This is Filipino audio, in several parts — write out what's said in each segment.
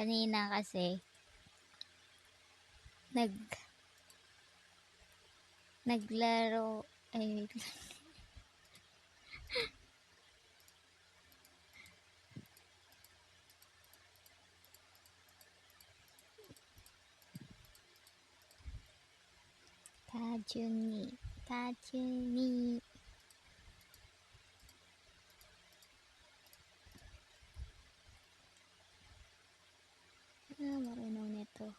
kanina kasi naglaro ay wait lang. Tajuni. Marunong nito.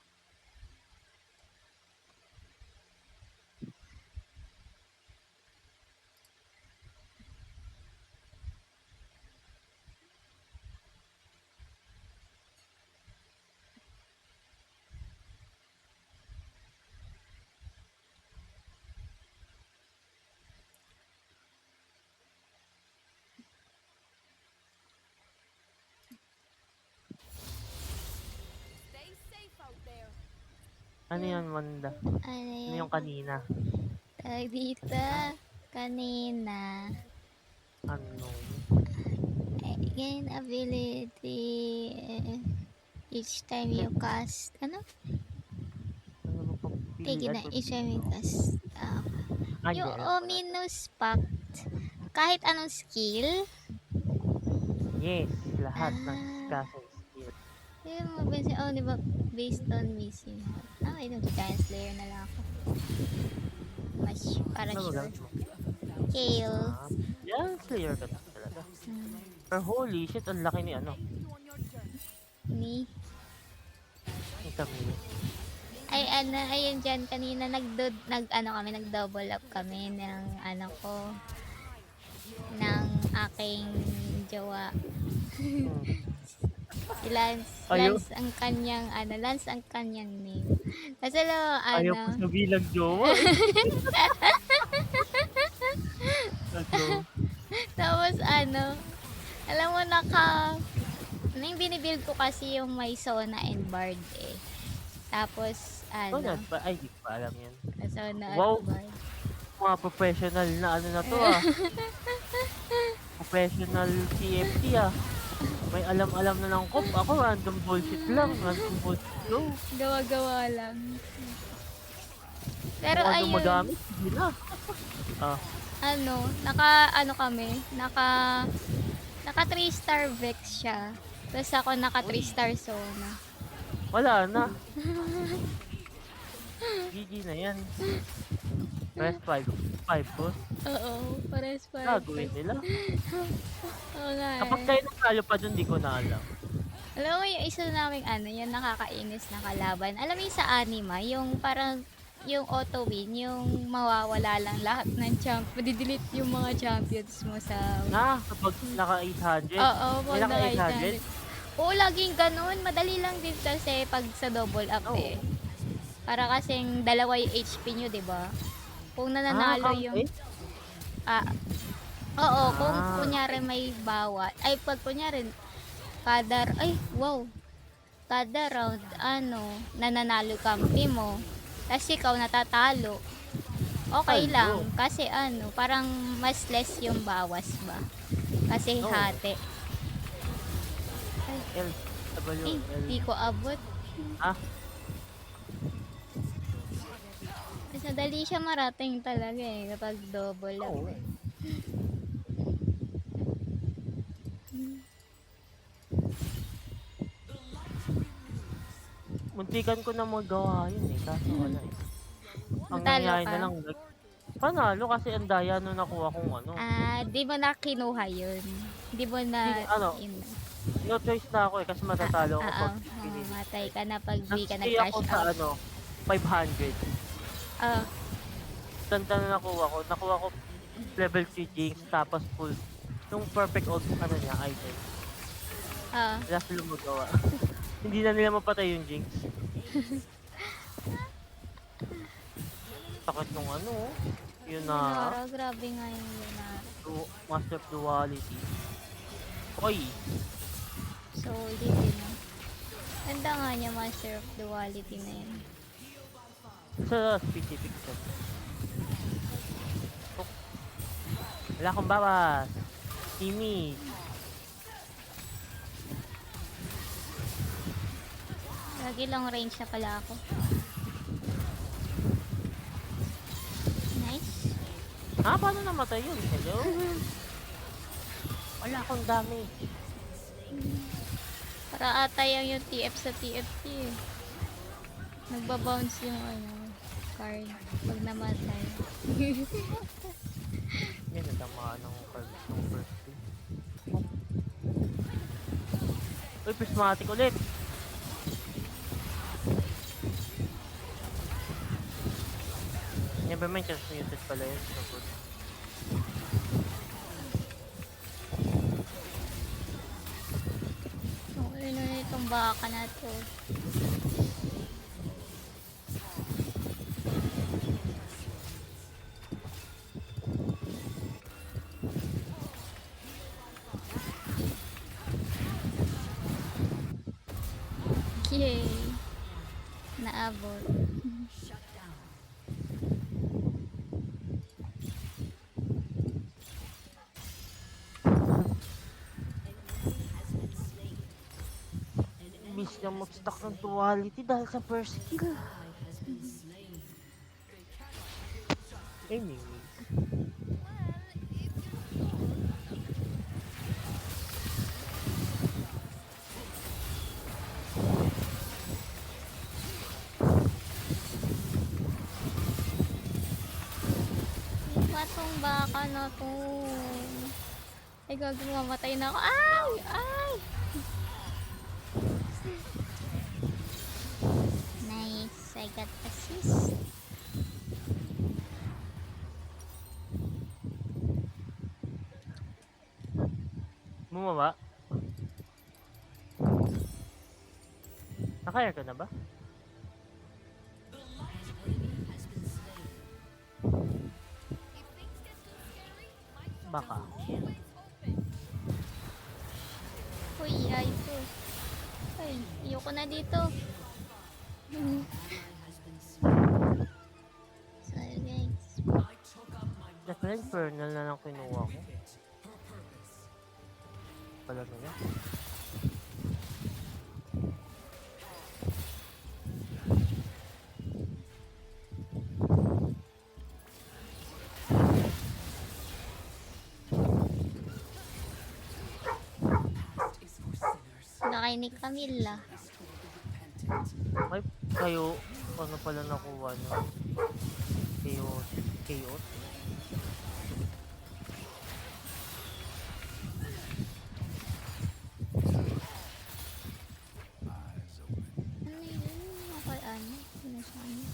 Ano yun, Wanda? Ano Ano yung kanina? dito kanina. Ano? Gain ability each time you cast. Ano? Ano ba Take pilihan na ko each time you dito? cast. Hindi, Yung alam ko na to. ominous pact. Kahit anong skill. Yes, lahat ng Ah. klaseng skill. Yung mabasa, di ba, based on missing heart. Ito, Giant Slayer na lang ako. Mas, para Ano sure. magamit mo? Kale. Yan, Slayer ka talaga. Pero holy shit, ang laki ni ano. Ni? Ni Camille. Ay, ayun dyan, kanina nag-double up kami ng ng aking jowa. Si Lance ang kanyang name. Kasi Ayaw ko sabihin jowa eh. Tapos alam mo yung binibuild ko kasi yung may Sona and Bard eh. Tapos Sona ba? Ay, di ko pa alam yan. Sona Wow, at Bard. mga professional na ano na to Professional CFT May alam-alam na ng kop. Ako random bullshit lang. Random bullshit go. Gawa-gawa lang. Pero kung ayun. Magamit, hindi na. Naka 3-star Vex siya. Tapos ako naka 3-star Sona. Wala na. GG na yan. Press 5 boss. Oo, pares 5. Gagawin nila. Oo nga Kapag kayo nagtalo pa dun, di ko na alam. Alam mo yung isa naming yung nakakainis na kalaban. Alam mo yung sa anima, yung parang yung auto win, yung mawawala lang lahat ng delete yung mga champions mo sa Kapag naka 800. Oo, pag naka 800. Oo, laging ganun. Madali lang din kasi pag sa double up eh. Para kasing dalawa yung HP nyo, di ba? Kung nananalo yung oo, kung kunyari may bawat pag kunyari kada round nananalo kampi mo, tapos ikaw natatalo, okay lang kasi parang mas less yung bawas ba kasi hati. Di ko abot. Mas madali siya marating talaga eh kapag double up eh. Muntikan ko na magawa yun eh, kaso wala eh. Ang Natalo nangyari ka? na lang, panalo kasi ang daya nung nakuha kong di mo na kinuha yun? Di mo na no choice na ako eh, kasi matatalo ako pag matay ka na pag di ka nag-stay nag-cash ako sa out. 500. Tanda na nakuha ko level 3 Jinx, tapos full yung perfect niya, item. Wala silang magawa. Hindi na nila mapatay yung Jinx. Sakit nung yun na. Grabe nga yung Lunaro. Master of Duality. Oy! Solid din. Ganda nga niya, Master of Duality na yun. Sa specific set. Wala akong bawas. Timmy. Lagi long range na pala ako. Nice. Paano namatay yun? Hello? Wala akong damage. Para ata yung TF sa TFT eh. Nagbabounce yung card pag namatay. Yan, natamaan ng card ng first day. Uy, prismatic ulit! Never mind, just muted pala yun. So good. Ano na itong baka na to? Yay! Naabot. Miss niya mag-stock ng duality dahil sa first kill. Anyways. Batong baka na to. Ay, gagawin, mamatay na ako. Ay! Ay! Nice. I got assist. Bumaba? Naka-air ka na ba? Baka. Uy, ay ito. Ay, ayoko na dito. Sorry guys. Just na infernal na lang kinuha ko. Pala nila. Nakay ni Camilla. Ay, kayo, ano pala nakuha na? Chaos. Chaos? Ano yun? Okay, ano? Ano siya? Ano?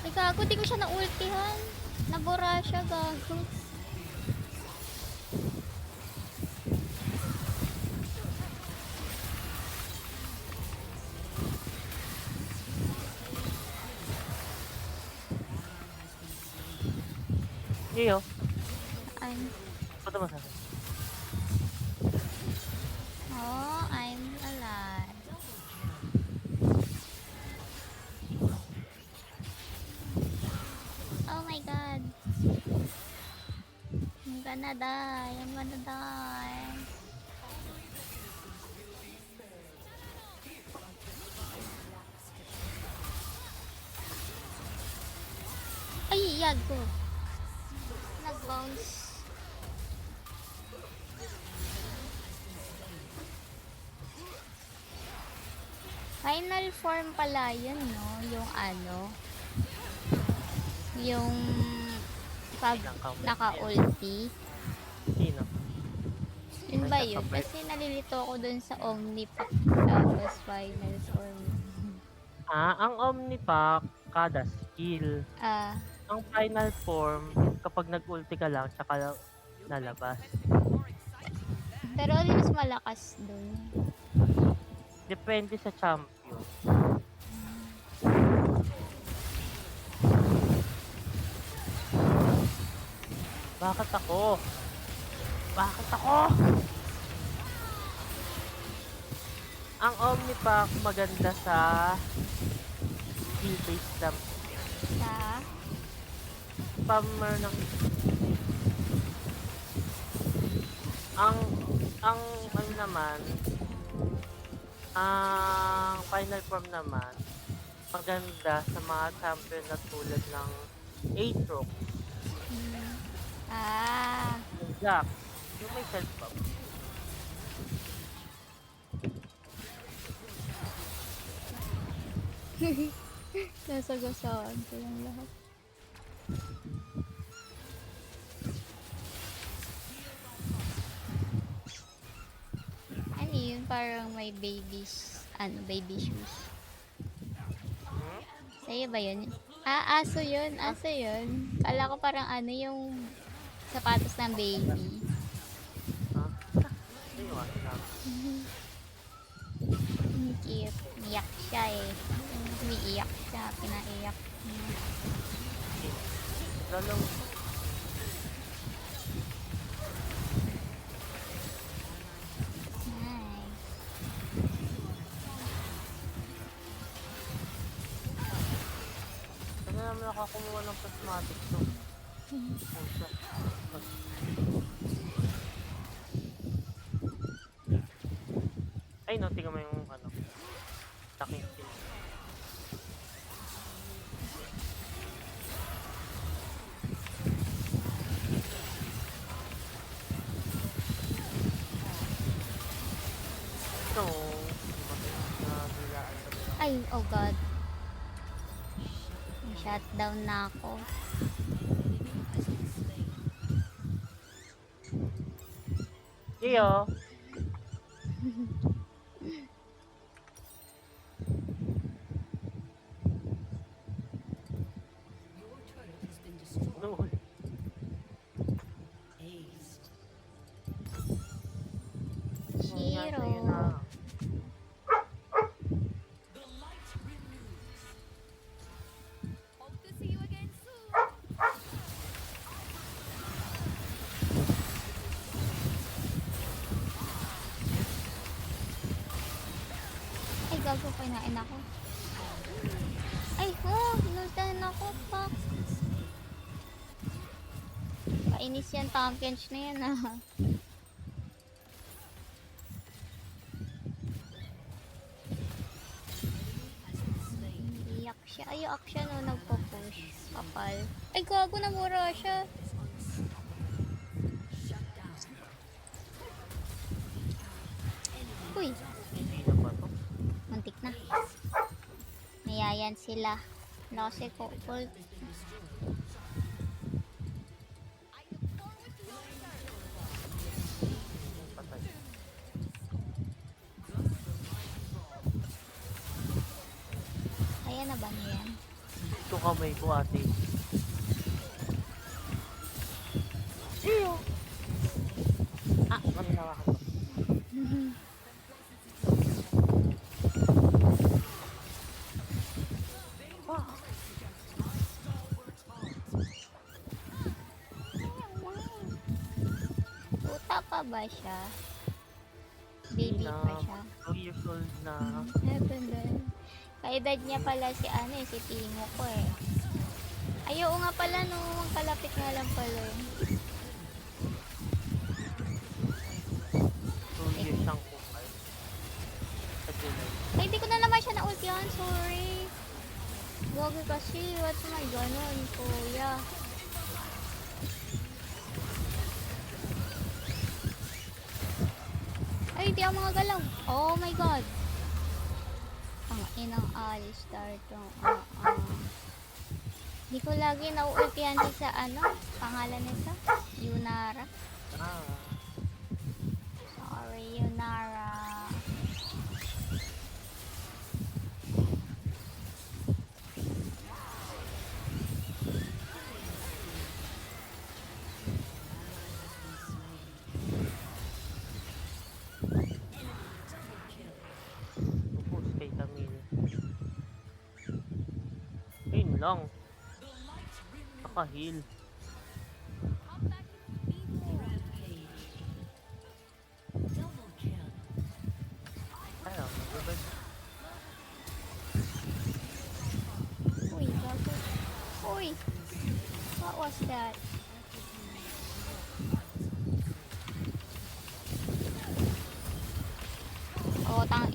Ay, gago, di ko siya na-ultihan. Nabura siya, gago. Iyo. I'm... Punta ba sa akin? Oh, I'm alive. Oh my god. I'm gonna die. I'm gonna die. Ay, yag ko. Nag-bounce. Final form pala yun, no? Yung ano? Yung pag naka-ulti. Sino? Yun ba yun? Kasi nalilito ako dun sa Omnipack tapos final form. Ang Omnipack, kada skill. Ang final form, kapag nag-ulti ka lang, tsaka lalabas. Pero alin mas malakas dun? Depende sa champion. Bakit ako? Bakit ako? Ang Omnipack maganda sa skill-based champion. Sa? Spammer ng ang ano naman, ang final form naman, maganda sa mga champion na tulad ng Aatrox, Ah. yung Jax, yung may self-buff. Nasagasaan ko yung lahat. Ano yun? Parang may baby shoes. Sa'yo ba yun? Ah, aso yun. Aso yun. Kala ko parang ano yung sapatos ng baby. Ha? Ano yung ano namin? Cute. Iyak siya eh. Umiiyak siya. Pinaiyak niya. Lalong, Nice. ano naman nakakumuha ng prismatic to? Pusa. Ay no, tingnan mo yung ano, taking skin. So, nabilaan sa nila. Ay, oh god. Shutdown na ako. Iyo! No. Shiro. Ay, gago, kinain ako. Ay, nultahan ako, fuck. Kainis yan, Tompions na yan, ah. Iyak siya. Ay, iyak siya no, nagpo-push. Kapal. Ay, gago, namura siya. Uy, Hindi na ba to? muntik na. Nayayan sila. Wala kasi ko. Patay. Ayan na ba niya yan? Ito kamay ko ate. Iyo! Ah, ano nawakan to? Puta pa ba siya? Baby pa siya. 2 years old na. Eto din. Kaedad niya pala si ano eh, si Timo ko eh. Ayaw nga pala no, kalapit nga lang pala yun. 2 years siyang kupal. Sa July. Ay, di ko na naman siya na-ultihan, sorry. Wag kasi, what's my ganon, kuya. Ay, di ako mga galaw. Oh my god. Ang inang Alistar to. Di ko lagi na-ultihan sa ano, pangalan nito, Yunara. Ah. Sorry, Yunara. Upos kay Camille. Ayun lang. Naka-heal. Ayun, mag-revive. Uy, gago. Uy! What was that?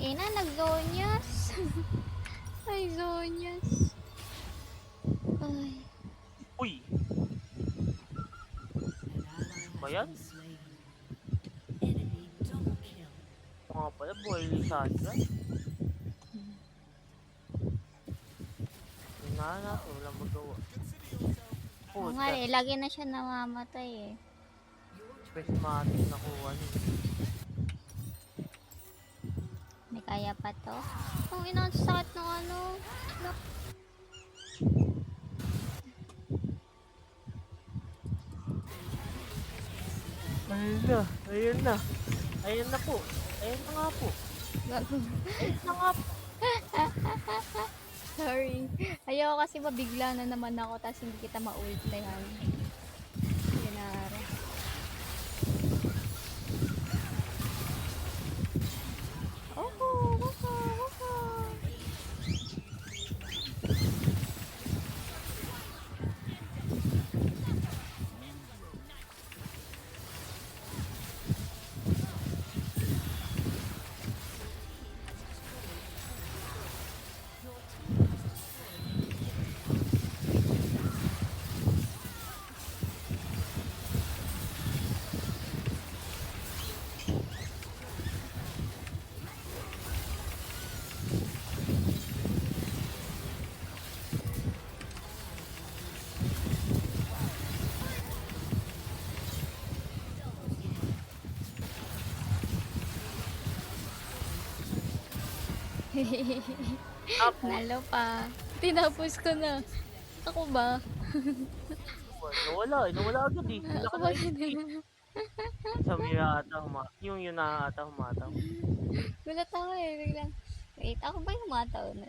ina, nag-zonyas. Ay, zonyas. Ay. Uy! Ba yan? Mga pala, buhay Lysandra. Na, walang magawa. Oo nga Puta, eh, lagi na siya namamatay eh. prismatic nakuha niya. May kaya pa to. Ang ina, ang sakit ng ano. Ayun na, ayun na. Ayun na po. Ayun na nga po. Gago. Ayun na nga po. Sorry. Ayoko kasi mabigla na naman ako tapos hindi kita ma-ultayan. Ginara. Oho, oho, oho. Apo. Nalo pa. Tinapos ko na. Ako ba? Nawala agad eh. Ako Laki ba? na HP. Sa Mira ata, yung na ata humataw. Gulat ako eh. Biglang, wait, ako ba yung mataw na?